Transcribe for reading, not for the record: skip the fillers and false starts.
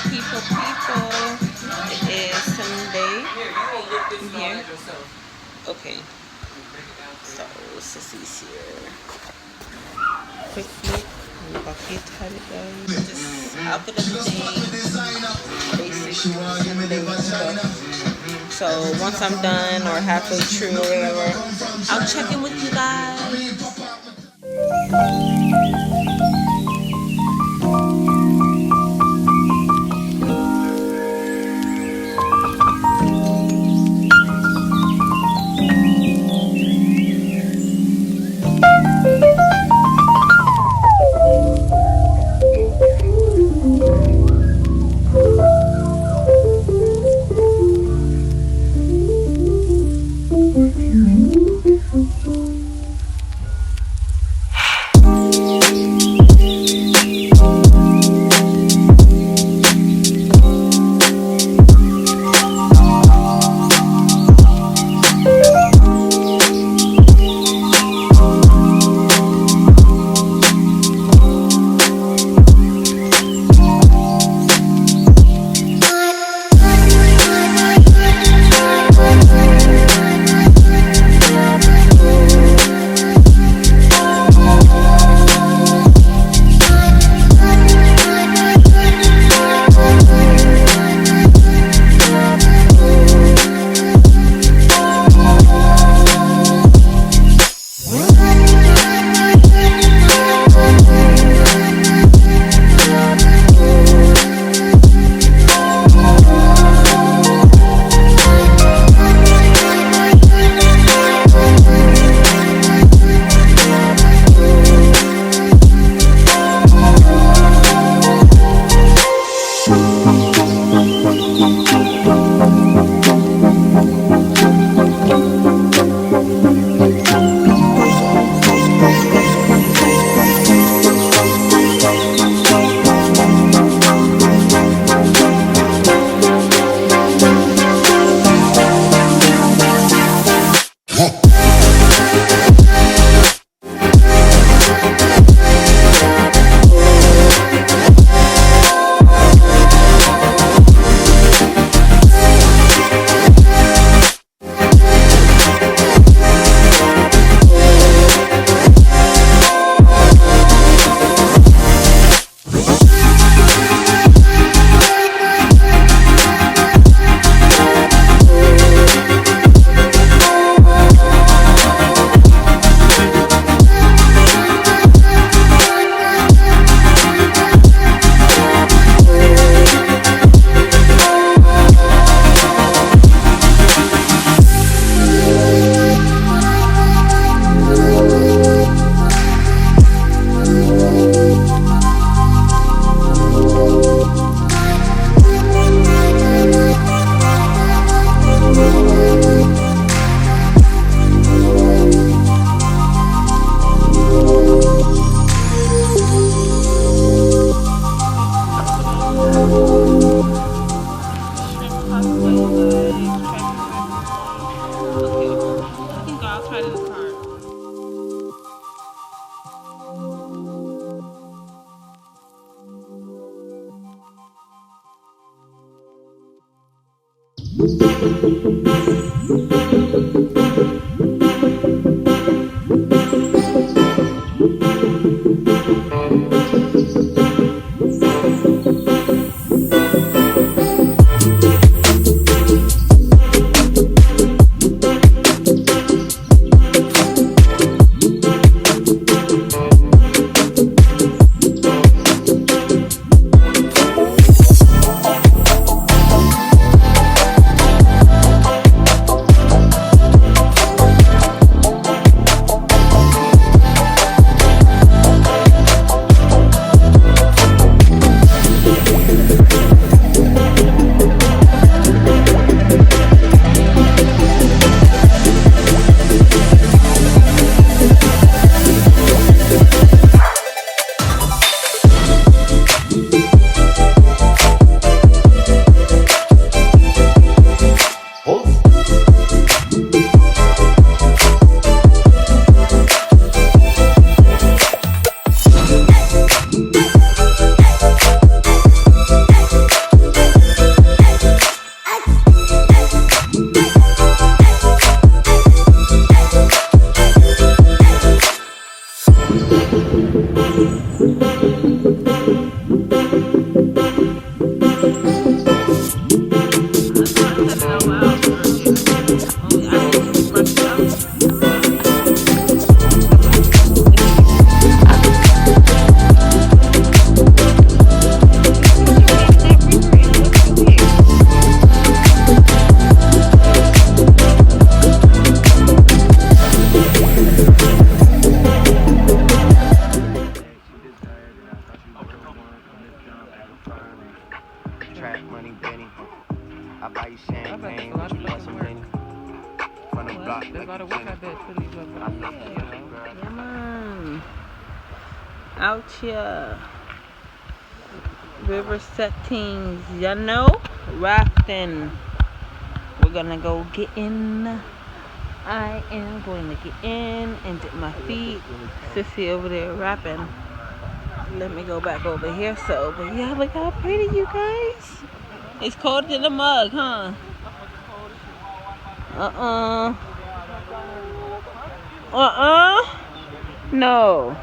people. It is Sunday. I'm here. Okay. So, Sissy's here. Quick look. Bucket had it done. Just outfit of the day. Basic Sunday stuff. So, once I'm done or halfway through or whatever, I'll check in with you guys. Out here, river settings, you know, rafting. We're gonna go get in. I am going to get in and dip my feet. Sissy over there rapping. Let me go back over here. So, but yeah, look how pretty, you guys. It's cold in the mug, huh? No.